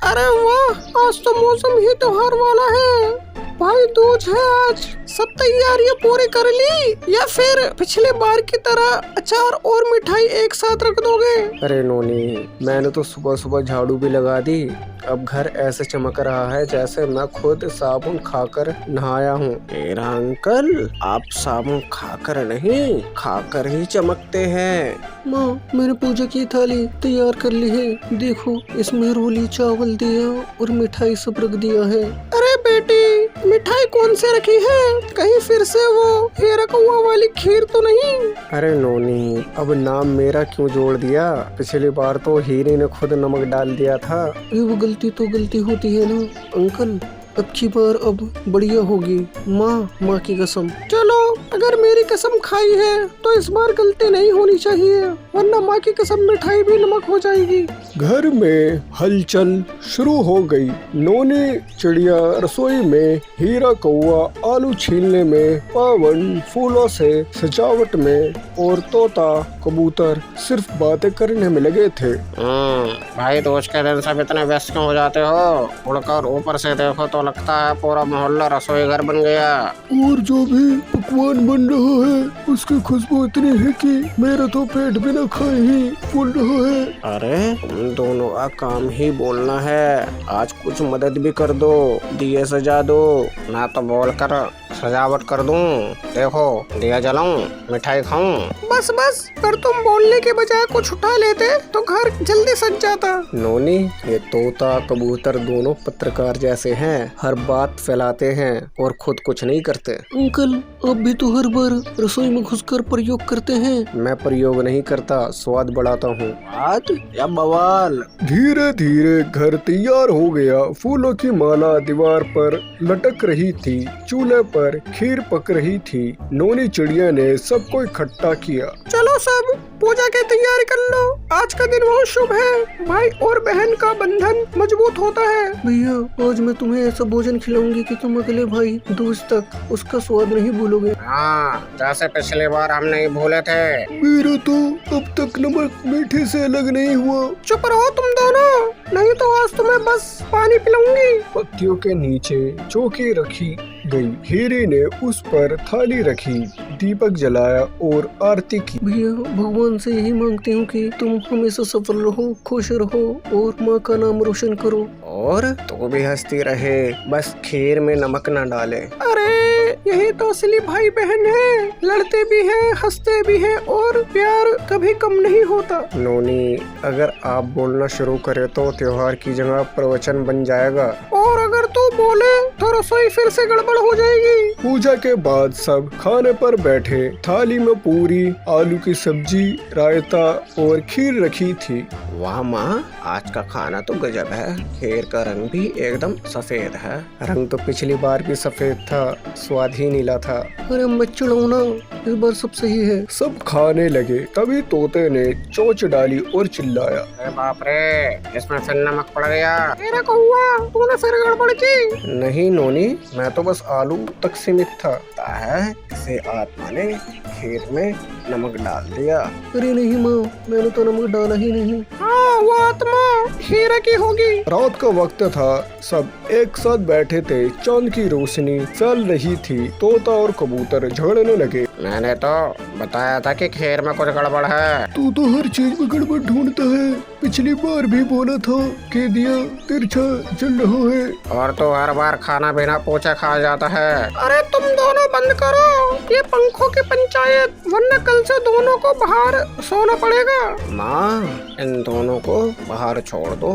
अरे वाह, आज तो मौसम ही त्योहार वाला है। भाई दूज है आज, सब तैयारियां पूरी कर ली या फिर पिछले बार की तरह अचार और मिठाई एक साथ रख दोगे? अरे नोनी, मैंने तो सुबह सुबह झाड़ू भी लगा दी। अब घर ऐसे चमक रहा है जैसे मैं खुद साबुन खाकर नहाया हूँ। मेरा अंकल, आप साबुन खाकर नहीं, खाकर ही चमकते हैं। माँ, मैंने पूजा की थाली तैयार कर ली है। देखो, इसमें रोली चावल दिया और मिठाई सब रख दिया है। अरे बेटी, मिठाई कौन से रखी है? कहीं फिर से वो हीरा कौवा वाली खीर तो नहीं? अरे नोनी, अब नाम मेरा क्यों जोड़ दिया? पिछली बार तो हीरे ने खुद नमक डाल दिया था। अरे वो गलती तो गलती होती है ना अंकल, अब की बार अब बढ़िया होगी। माँ की कसम। चलो, अगर मेरी कसम खाई है तो इस बार गलती नहीं होनी चाहिए, वरना माँ की कसम मिठाई भी नमक हो जाएगी। घर में हलचल शुरू हो गई। नोनी चिड़िया रसोई में, हीरा कौवा आलू छीलने में, पावन फूलों से सजावट में और तोता कबूतर सिर्फ बातें करने में लगे थे। भाई दोस्त के दिन सब इतने व्यस्त क्यों हो जाते हो? उड़कर ऊपर से देखो तो लगता है पूरा मोहल्ला रसोई घर बन गया। और जो भी पकवान बन रहा है उसकी खुशबू इतनी है कि मेरा तो पेट बिना खाए ही फूल रहा है। अरे तुम दोनों का काम ही बोलना है, आज कुछ मदद भी कर दो, दिए सजा दो, ना तो बोल कर सजावट कर दूं। देखो, दिया जलाऊं, मिठाई खाऊं। बस बस, पर तुम बोलने के बजाय कुछ उठा लेते तो घर जल्दी सज जाता। नोनी, ये तोता कबूतर दोनों पत्रकार जैसे हैं, हर बात फैलाते हैं और खुद कुछ नहीं करते। अंकल, आप भी तो हर बार रसोई में घुसकर प्रयोग करते हैं। मैं प्रयोग नहीं करता, स्वाद बढ़ाता हूँ। आज या बवाल। धीरे धीरे घर तैयार हो गया। फूलों की माला दीवार पर लटक रही थी, चूल्हे पर खीर पक रही थी। नोनी चिड़िया ने सबको इकट्ठा किया। चलो सब, पूजा की तैयारी कर लो। आज का दिन बहुत शुभ है, भाई और बहन का बंधन मजबूत होता है। भैया, आज मैं तुम्हें ऐसा भोजन खिलाऊंगी कि तुम अगले भाई दूज तक उसका स्वाद नहीं भूलोगे। हाँ, जैसे पिछली बार हम नहीं भूले थे। मेरा तो अब तक नमक मीठे से अलग नहीं हुआ। चुप रहो तुम दोनों, नहीं तो आज तुम्हें बस पानी पिलाऊंगी। पत्तियों के नीचे चौकी रखी गई। हीरे ने उस पर थाली रखी, दीपक जलाया और आरती की। भैया, भगवान से यही मांगती हूँ कि तुम हमेशा सफल रहो, खुश रहो और माँ का नाम रोशन करो। और तू भी हंसती रहे, बस खीर में नमक न डाले। अरे यही तो असली भाई बहन है, लड़ते भी हैं, हंसते भी हैं और प्यार कभी कम नहीं होता। नोनी, अगर आप बोलना शुरू करें तो त्योहार की जगह प्रवचन बन जाएगा। और अगर तू बोले तो रसोई फिर से गड़बड़ हो जाएगी। पूजा के बाद सब खाने पर बैठे। थाली में पूरी, आलू की सब्जी, रायता और खीर रखी थी। वाह माँ, आज का खाना तो गजब है। खीर का रंग भी एकदम सफेद है। रंग तो पिछली बार भी सफेद था, स्वाद ही नीला था। अरे मत चिढ़ाओ ना, इस बार सब सही है। सब खाने लगे, तभी तोते ने चोंच डाली और चिल्लाया। अरे बाप रे, इसमें फिर नमक पड़ गया। तेरा कौवा, तूने फिर गड़बड़ की? नहीं नोनी, मैं तो बस आलू तक सीमित था। है किसी आत्मा ने खीर में नमक डाल दिया। अरे नहीं माँ, मैंने तो नमक डाला ही नहीं। हाँ, वो आत्मा हीरा की होगी। रात का वक्त था, सब एक साथ बैठे थे। चांद की रोशनी फैल रही थी। तोता और कबूतर झगड़ने लगे। मैंने तो बताया था कि खीर में कुछ गड़बड़ है। तू तो हर चीज में गड़बड़ ढूंढता है। पिछली बार भी बोला था कि दिया तिरछा जल रहा है। और तो हर बार खाना बिना पूछे खा जाता है। अरे तुम दोनों बंद करो ये पंखों की पंचायत, वरना कल से दोनों को बाहर सोना पड़ेगा। माँ, इन दोनों को बाहर छोड़ दो,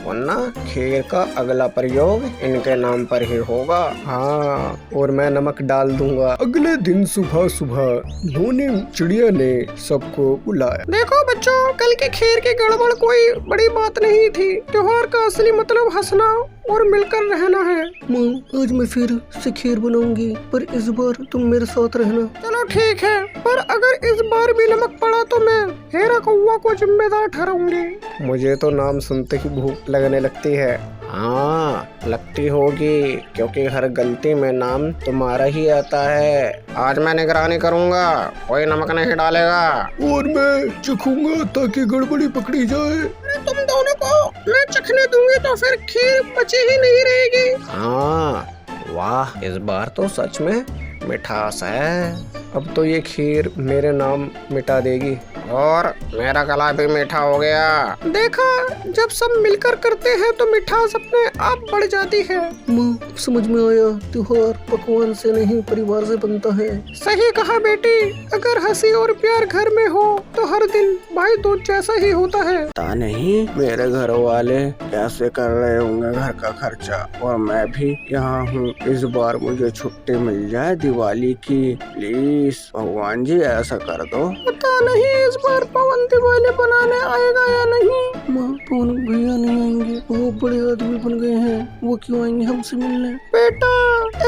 वरना खीर का अगला प्रयोग इनके नाम पर ही होगा। हाँ, और मैं नमक डाल दूंगा। अगले दिन सुबह सुबह नोनी चिड़िया ने सबको बुलाया। देखो बच्चों, कल की खीर की गड़बड़ कोई बड़ी बात नहीं थी। त्योहार का असली मतलब हंसना और मिलकर रहना है। माँ, आज मैं फिर से खीर बनाऊंगी, पर इस बार तुम मेरे साथ रहना। चलो ठीक है, पर अगर इस बार भी नमक पड़ा तो मैं हीरा कौवा को जिम्मेदार ठहराऊंगी। मुझे तो नाम सुनते ही भूख लगने लगती है। हाँ, लगती होगी, क्योंकि हर गलती में नाम तुम्हारा ही आता है। आज मैं निगरानी करूँगा, कोई नमक नहीं डालेगा। और मैं चखूंगा ताकि गड़बड़ी पकड़ी जाए। तुम दोनों को मैं चखने दूंगी तो फिर खीर बची ही नहीं रहेगी। हाँ, वाह, इस बार तो सच में मिठास है। अब तो ये खीर मेरे नाम मिटा देगी और मेरा गला भी मीठा हो गया। देखा, जब सब मिलकर करते हैं तो मिठास अपने आप बढ़ जाती है। माँ, समझ में आया, त्योहार पकवान से नहीं परिवार से बनता है। सही कहा बेटी, अगर हंसी और प्यार घर में हो तो हर दिन भाई दूज जैसा ही होता है। पता नहीं मेरे घर वाले कैसे कर रहे होंगे घर का खर्चा, और मैं भी यहाँ हूँ। इस बार मुझे छुट्टी मिल जाए दिवाली की, प्लीज भगवान जी ऐसा कर दो। पता नहीं इस बार पवन दिवाली बनाने आएगा या नहीं। माँ, पवन भैया नहीं आएंगे, वो बड़े आदमी बन गए हैं, वो क्यों आएंगे हमसे मिलने? बेटा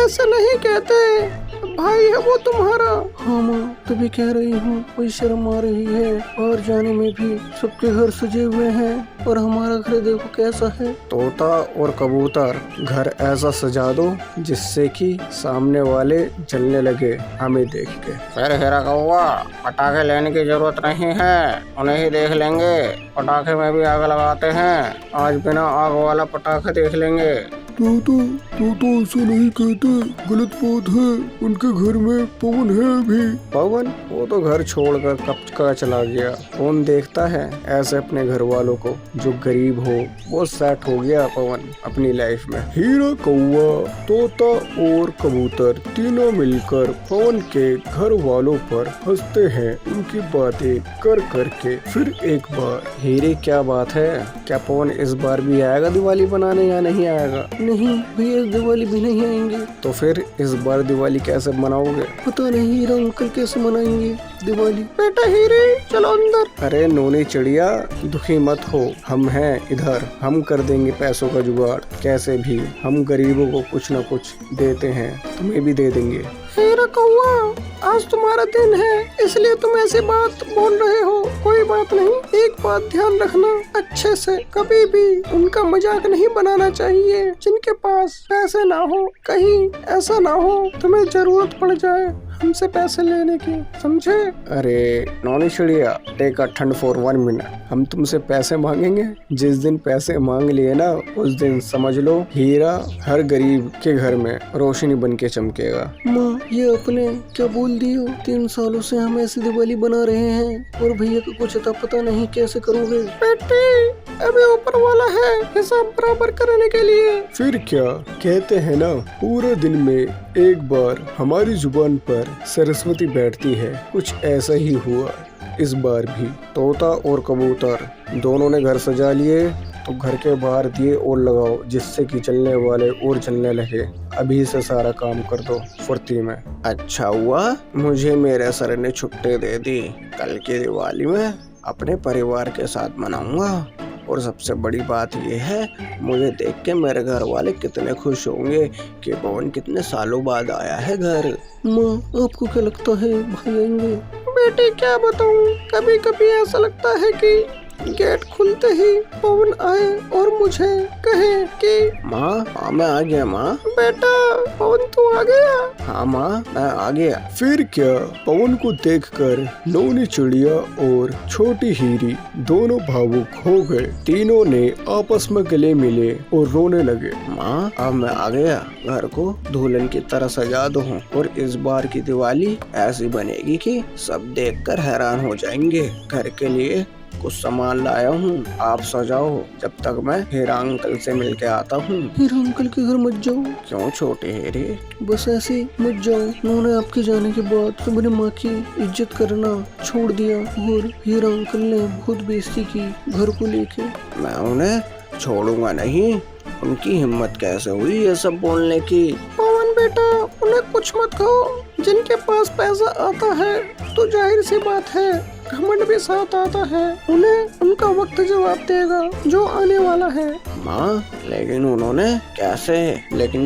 ऐसा नहीं कहते, भाई है वो तुम्हारा। हाँ माँ, तभी कह रही हूँ, कोई शर्म आ रही है। और जाने में भी सबके घर सजे हुए हैं और हमारा घर देखो कैसा है। तोता और कबूतर घर ऐसा सजा दो जिससे कि सामने वाले जलने लगे हमें देख के। फिर हेरा कौवा, पटाखे लेने की जरूरत नहीं है, उन्हें ही देख लेंगे। पटाखे में भी आग लगाते हैं, आज बिना आग वाला पटाखा देख लेंगे। तो ऐसा नहीं कहते, गलत बात है। उनके घर में पवन है अभी। पवन वो तो घर छोड़कर कब का चला गया। कौन देखता है ऐसे अपने घर वालों को जो गरीब हो। वो सेट हो गया पवन अपनी लाइफ में। हीरा, कौवा, तोता और कबूतर तीनों मिलकर पवन के घर वालों पर हंसते हैं, उनकी बातें कर करके। फिर एक बार, हीरे क्या बात है, क्या पवन इस बार भी आएगा दिवाली बनाने या नहीं आएगा? नहीं भैया, दिवाली भी नहीं आएंगे। तो फिर इस बार दिवाली कैसे मनाओगे? पता नहीं हीरा अंकल कैसे मनाएंगे दिवाली। बेटा हीरे, चलो अंदर। अरे नोनी चिड़िया, दुखी मत हो, हम हैं इधर, हम कर देंगे पैसों का जुगाड़। कैसे भी हम गरीबों को कुछ न कुछ देते हैं, तुम्हें भी दे देंगे। हीरा कौवा, आज तुम्हारा दिन है इसलिए तुम ऐसी बात बोल रहे हो। कोई बात नहीं, एक बात ध्यान रखना अच्छे से, कभी भी उनका मजाक नहीं बनाना चाहिए जिनके पास पैसे ना हो। कहीं ऐसा ना हो तुम्हें जरूरत पड़ जाए हमसे पैसे लेने की, समझे? अरे नौनी चिड़िया, टेक अ ठंड फॉर 1 मिनट। हम तुमसे पैसे मांगेंगे? जिस दिन पैसे मांग लिए ना, उस दिन समझ लो हीरा हर गरीब के घर में रोशनी बन के चमकेगा। माँ, ये अपने क्या बोल दियो? 3 सालों से हम ऐसी दिवाली बना रहे हैं और भैया को कुछ अता पता नहीं, कैसे करोगे? बेटी, अभी ऊपर वाला है हिसाब बराबर करने के लिए। फिर क्या कहते हैं ना, पूरे दिन में एक बार हमारी जुबान पर सरस्वती बैठती है। कुछ ऐसा ही हुआ इस बार भी। तोता और कबूतर दोनों ने घर सजा लिए, तो घर के बाहर दिए और लगाओ जिससे कि जलने वाले और जलने लगे। अभी से सारा काम कर दो फुर्ती में। अच्छा हुआ मुझे मेरे सर ने छुट्टी दे दी, कल की दिवाली में अपने परिवार के साथ मनाऊंगा। और सबसे बड़ी बात यह है, मुझे देख के मेरे घर वाले कितने खुश होंगे कि पवन कितने सालों बाद आया है घर। माँ, आपको क्या लगता है भाई आएंगे? बेटी क्या बताऊं, कभी कभी ऐसा लगता है कि गेट खुलते ही पवन आए और मुझे कहे कि माँ, मैं आ गया। माँ, बेटा पवन तू आ गया? हाँ माँ, मैं आ गया। फिर क्या, पवन को देखकर नौनी चिड़िया और छोटी हीरी दोनों भावुक हो गए। तीनों ने आपस में गले मिले और रोने लगे। माँ, अब मैं आ गया, घर को दुल्हन की तरह सजा दूँ और इस बार की दिवाली ऐसी बनेगी कि सब देखकर हैरान हो जाएंगे। घर के लिए कुछ सामान लाया हूँ, आप सजाओ जब तक मैं हीरा अंकल से मिल के आता हूँ। हीरा अंकल के घर मत जाओ। क्यों छोटे हीरे? बस ऐसे मत जाओ। उन्होंने आपके जाने के बाद अपनी माँ की इज्जत करना छोड़ दिया और हीरा अंकल ने बहुत बेइज्जती की घर को लेके। मैं उन्हें छोड़ूंगा नहीं, उनकी हिम्मत कैसे हुई ये सब बोलने की? पवन बेटा, उन्हें कुछ मत कहो। जिनके पास पैसा आता है तो जाहिर सी बात है घमंड भी साथ आता है। उन्हें उनका वक्त जवाब देगा जो आने वाला है। माँ, लेकिन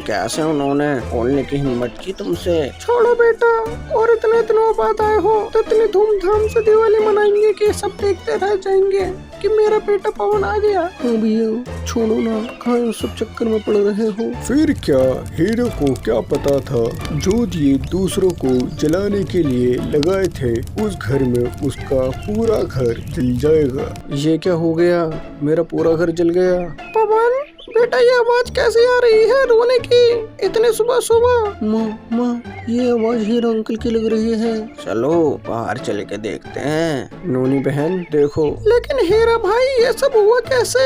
कैसे उन्होंने बोलने की हिम्मत की तुमसे? छोड़ो बेटा, और इतने दिनों बाद आए हो तो इतनी धूमधाम से दिवाली मनाएंगे कि सब देखते रह जाएंगे। कि मेरा बेटा पवन आ गया। हाँ भैया छोड़ो ना, कहाँ उस सब चक्कर में पड़ रहे हो। फिर क्या हीरो को क्या पता था जो ये दूसरों को जलाने के लिए लगाए थे उस घर में उसका पूरा घर जल जाएगा। ये क्या हो गया, मेरा पूरा घर जल गया। पवन बेटा ये आवाज कैसे आ रही है रोने की इतने सुबह सुबह। माँ ये आवाज हीरा अंकल की लग रही है। चलो बाहर चल के देखते हैं। नोनी बहन देखो। लेकिन हीरा भाई ये सब हुआ कैसे।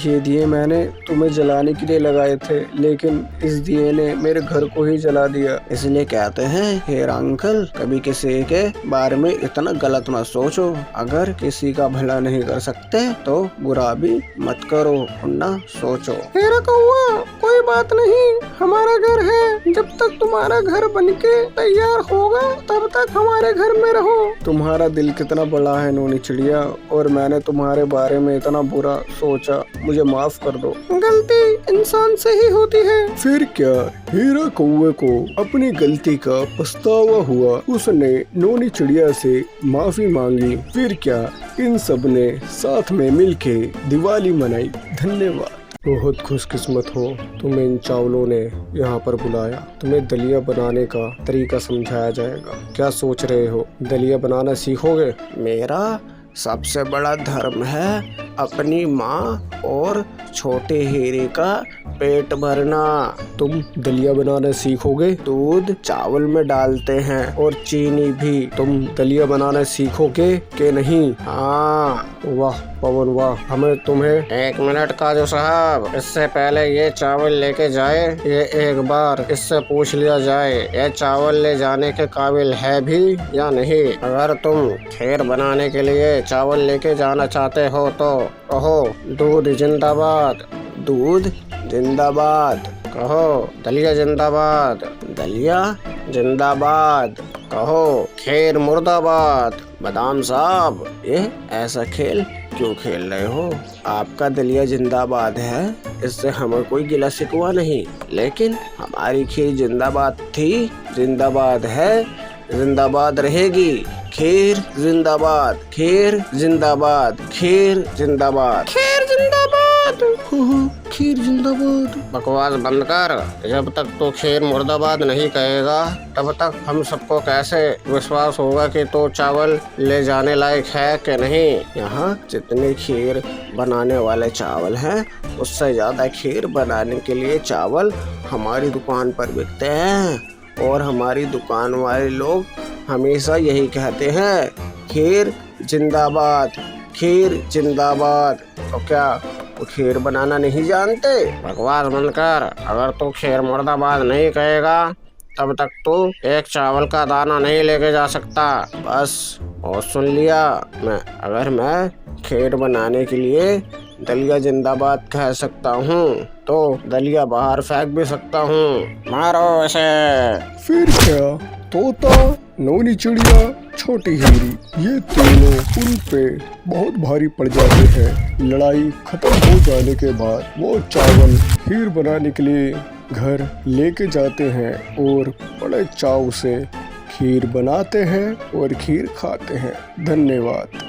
ये दिए मैंने तुम्हें जलाने के लिए लगाए थे, लेकिन इस दिए ने मेरे घर को ही जला दिया। इसलिए कहते हैं हीरा अंकल कभी किसी के बारे में इतना गलत मत सोचो। अगर किसी का भला नहीं कर सकते तो बुरा भी मत करो और ना सोचो। हीरा कौआ कोई बात नहीं, हमारा घर है, जब तक तुम्हारा घर बनके तैयार होगा तब तक हमारे घर में रहो। तुम्हारा दिल कितना बड़ा है नोनी चिड़िया, और मैंने तुम्हारे बारे में इतना बुरा सोचा, मुझे माफ कर दो। गलती इंसान से ही होती है। फिर क्या हीरा कौवे को अपनी गलती का पछतावा हुआ। उसने नोनी चिड़िया से माफी मांगी। फिर क्या इन सब ने साथ में मिलके दिवाली मनाई। धन्यवाद। बहुत खुशकिस्मत हो तुम्हें इन चावलों ने यहाँ पर बुलाया। तुम्हें दलिया बनाने का तरीका समझाया जाएगा। क्या सोच रहे हो, दलिया बनाना सीखोगे? मेरा सबसे बड़ा धर्म है अपनी माँ और छोटे हीरे का पेट भरना। तुम दलिया बनाना सीखोगे? दूध चावल में डालते हैं और चीनी भी। तुम दलिया बनाना सीखोगे कि नहीं? हाँ। वाह पवन वाह, हमें तुम्हें 1 मिनट काजू साहब, इससे पहले ये चावल लेके जाए, ये एक बार इससे पूछ लिया जाए ये चावल ले जाने के काबिल है भी या नहीं। अगर तुम खीर बनाने के लिए चावल लेके जाना चाहते हो तो कहो दूध जिंदाबाद, दूध जिंदाबाद। कहो दलिया जिंदाबाद, दलिया जिंदाबाद। कहो खीर मुर्दाबाद। बादाम साहब ये ऐसा खेल क्यों खेल रहे हो? आपका दलिया जिंदाबाद है, इससे हमें कोई गिला शिकवा नहीं, लेकिन हमारी खीर जिंदाबाद थी, जिंदाबाद है, जिंदाबाद रहेगी। खीर जिंदाबाद, खीर जिंदाबाद, खीर जिंदाबाद, खीर जिंदाबाद। खीर जिंदाबाद। बकवास बंद कर। जब तक तो खीर मुर्दाबाद नहीं कहेगा तब तक हम सबको कैसे विश्वास होगा कि तो चावल ले जाने लायक है कि नहीं। यहाँ जितने खीर बनाने वाले चावल हैं उससे ज्यादा खीर बनाने के लिए चावल हमारी दुकान पर बिकते हैं, और हमारी दुकान वाले लोग हमेशा यही कहते हैं खीर जिंदाबाद, खीर जिंदाबाद। तो क्या वो खीर बनाना नहीं जानते? बकवास बंद कर। अगर तू खीर मुर्दाबाद नहीं कहेगा तब तक तू एक चावल का दाना नहीं लेके जा सकता। बस बहुत सुन लिया। मैं खीर बनाने के लिए दलिया जिंदाबाद कह सकता हूँ तो दलिया बाहर फेंक भी सकता हूँ। मारो इसे। फिर क्या तोता, नोनी चिड़िया, छोटी हीरी, ये तीनों उन पे बहुत भारी पड़ जाते हैं। लड़ाई खत्म हो जाने के बाद वो चावल खीर बनाने के लिए घर लेके जाते हैं और बड़े चाव से खीर बनाते हैं और खीर खाते हैं। धन्यवाद।